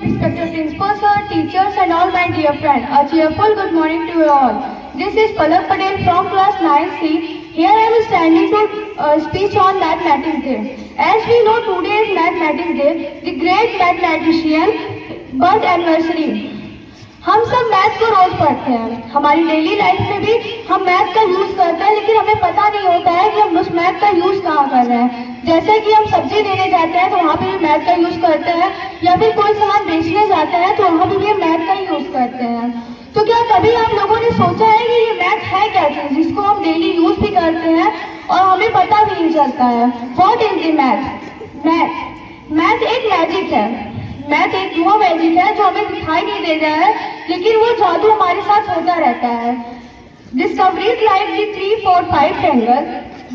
respected principal sir, teachers and all my dear friends. A cheerful good morning to you all. This is Palak Patel from class 9C. Here I am standing to speech on Mathematics Day. As we know, today is Mathematics Day, the great mathematician birth anniversary. हम सब math को रोज पढ़ते हैं, हमारी daily life में भी हम math का यूज करते हैं, लेकिन हमें पता नहीं होता है कि हम उस मैथ का यूज कहाँ कर रहे हैं। जैसे कि हम सब्जी लेने जाते हैं तो वहाँ पे भी मैथ का यूज करते हैं, या फिर कोई सामान बेचने जाते हैं तो वहाँ पे भी हम मैथ का ही यूज करते हैं। तो क्या कभी आप लोगों ने सोचा है कि ये मैथ है क्या चीज जिसको हम डेली यूज भी करते हैं और हमें पता भी नहीं चलता है? What is the math? Math एक मैजिक है। मैथ एक वो मैजिक है जो हमें दिखाई नहीं दे रहा है, लेकिन वो जादू हमारे साथ होता रहता है। Discoveries like the 3, 4, 5 triangle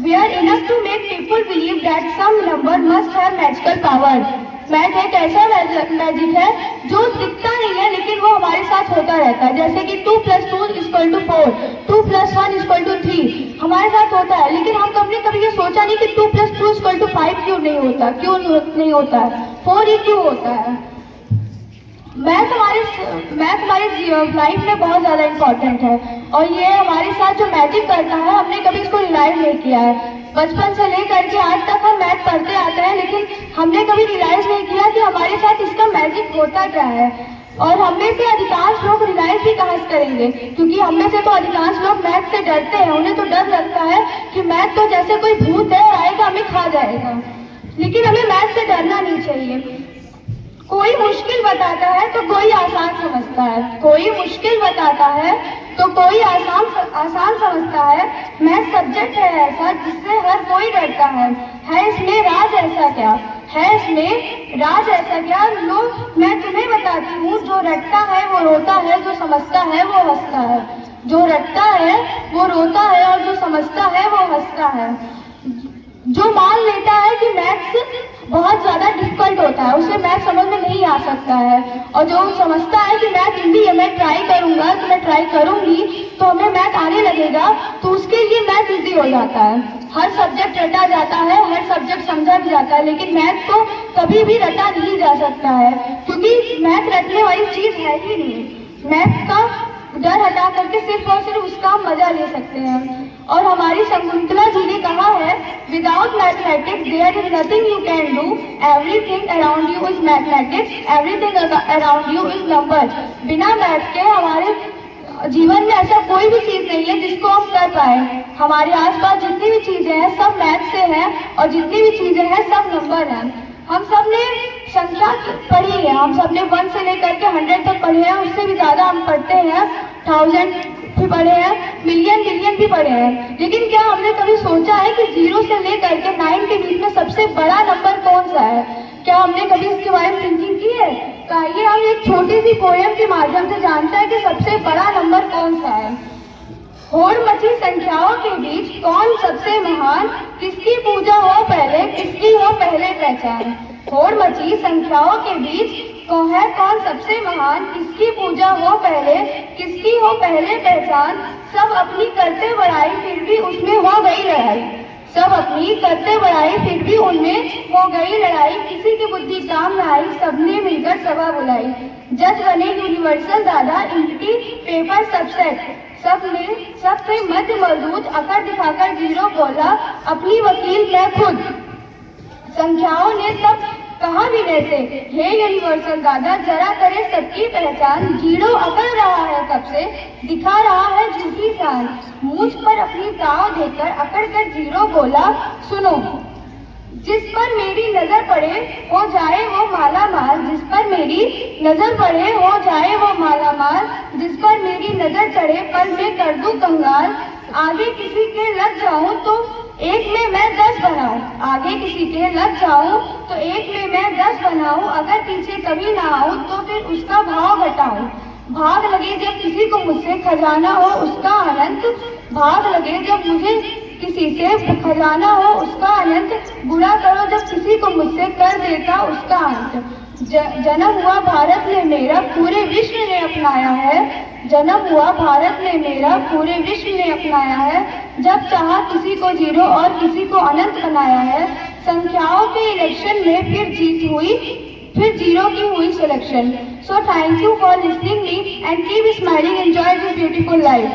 were enough to make people believe that some number must have magical power. Math एक ऐसा मैजिक है जो दिखता नहीं है, लेकिन वो हमारे साथ होता रहता है। जैसे कि 2 + 2 = 4, 2 + 1 = 3 हमारे साथ होता है, लेकिन हमने कभी ये सोचा नहीं कि 2 + 2 = 5 क्यों नहीं होता, 4 ही क्यों होता है। मैथ हमारी लाइफ में बहुत ज़्यादा इम्पोर्टेंट है, और ये हमारे साथ जो मैजिक करता है हमने कभी इसको रियलाइज नहीं किया है। बचपन से लेकर के आज तक हम मैथ पढ़ते आते हैं, लेकिन हमने कभी रियलाइज नहीं किया कि हमारे साथ इसका मैजिक होता क्या है। और हम में से अधिकांश लोग रियलाइज भी कहाँ से करेंगे, क्योंकि हम में से तो अधिकांश लोग मैथ से डरते हैं। उन्हें तो डर लगता है कि मैथ तो जैसे कोई भूत है, आएगा हमें खा जाएगा। लेकिन हमें मैथ से डरना नहीं चाहिए। कोई मुश्किल बताता है तो कोई आसान समझता है, कोई मुश्किल बताता है तो कोई आसान समझता है। मैथ सब्जेक्ट है ऐसा जिससे हर कोई डरता है इसमें राज ऐसा क्या, इसमें राज ऐसा क्या। लो मैं तुम्हें बताती हूँ, जो रटता है वो रोता है, जो समझता है वो हंसता है। जो रटता है वो रोता है और जो समझता है वो हंसता है। जो मान लेता है कि मैथ्स बहुत ज़्यादा डिफिकल्ट होता है, उसे मैथ समझ में नहीं आ सकता है, और जो समझता है कि मैथ इजी है, मैं ट्राई करूँगा तो मैं ट्राई करूँगी तो हमें मैथ आने लगेगा, तो उसके लिए मैथ इजी हो जाता है। हर सब्जेक्ट रटा जाता है, हर सब्जेक्ट समझा भी जाता है, लेकिन मैथ को कभी भी रटा नहीं जा सकता है, क्योंकि मैथ रटने वाली चीज़ है ही नहीं। मैथ का डर हटा करके सिर्फ और सिर्फ उसका मजा ले सकते हैं। और हमारी शकुंतला जी ने कहा है, without mathematics there is nothing you can do, everything around you is mathematics, everything around you is number. बिना मैथ के हमारे जीवन में ऐसा कोई भी चीज नहीं है जिसको हम कर पाए। हमारे आसपास जितनी भी चीजें हैं सब मैथ से हैं, और जितनी भी चीजें हैं सब नंबर हैं। हम सब ने संख्या पढ़ी है, हम सब ने 1 से लेकर के 100 तक पढ़े हैं, उससे भी ज्यादा हम पढ़ते हैं, 1000 भी पढ़े हैं, मिलियन बिलियन भी पढ़े हैं। लेकिन क्या हमने कभी सोचा है कि 0 से लेकर के 9 के बीच में सबसे बड़ा नंबर कौन सा है? क्या हमने कभी इसके बारे में थिंकिंग की है? आइए हम एक छोटी सी पोएम के माध्यम से जानते हैं कि सबसे बड़ा नंबर कौन सा है। होड़ मची संख्याओं के बीच कौन सबसे महान, किसकी पूजा हो पहले, किसकी हो पहले पहचान। होड़ मची संख्याओं के बीच कौन सबसे महान, किसकी पूजा हो पहले, किसकी हो पहले पहचान। सब अपनी करते बड़ाई फिर भी उसमें हो गई लड़ाई, सब अपनी करते बड़ाई फिर भी उनमें हो गई लड़ाई। किसी की बुद्धि काम न आई, सबने मिलकर सभा बुलाई। जज बने यूनिवर्सल दादा, इनकी पेपर सबसेट, सबसे मध्य मौजूद अकड़ दिखाकर 0 बोला, अपनी वकील मैं खुद। संख्याओं ने सब कहा विनय से, हे यूनिवर्सल दादा जरा करे सबकी पहचान। 0 अकड़ रहा है कब से, दिखा रहा है झूठी शान। मुझ पर अपनी दाव देकर अकड़ कर 0 बोला, सुनो जिस पर मेरी नजर पड़े हो जाए वो माला माल, जिस पर मेरी नजर पड़े हो जाए वो माला माल। जिस पर मेरी नजर चढ़े पर मैं कर दूं कंगाल। आगे किसी के लग जाऊं तो एक में मैं 10 बनाऊं, आगे किसी के लग जाऊं तो एक में मैं 10 बनाऊं। अगर पीछे कभी ना आऊं तो फिर उसका भाव घटाऊं। भाग लगे जब किसी को मुझसे खजाना हो उसका अनंत, भाग लगे जब मुझे किसी से खजाना हो उसका अनंत। बुरा करो जब किसी को मुझसे कर देता उसका अंत। जन्म हुआ भारत ने मेरा पूरे विश्व ने अपनाया है, जन्म हुआ भारत ने मेरा पूरे विश्व ने अपनाया है। जब चाहा किसी को 0 और किसी को अनंत बनाया है। संख्याओं के इलेक्शन में फिर जीत हुई फिर जीरो की हुई selection. So thank you for listening me and keep smiling. Enjoy this beautiful life.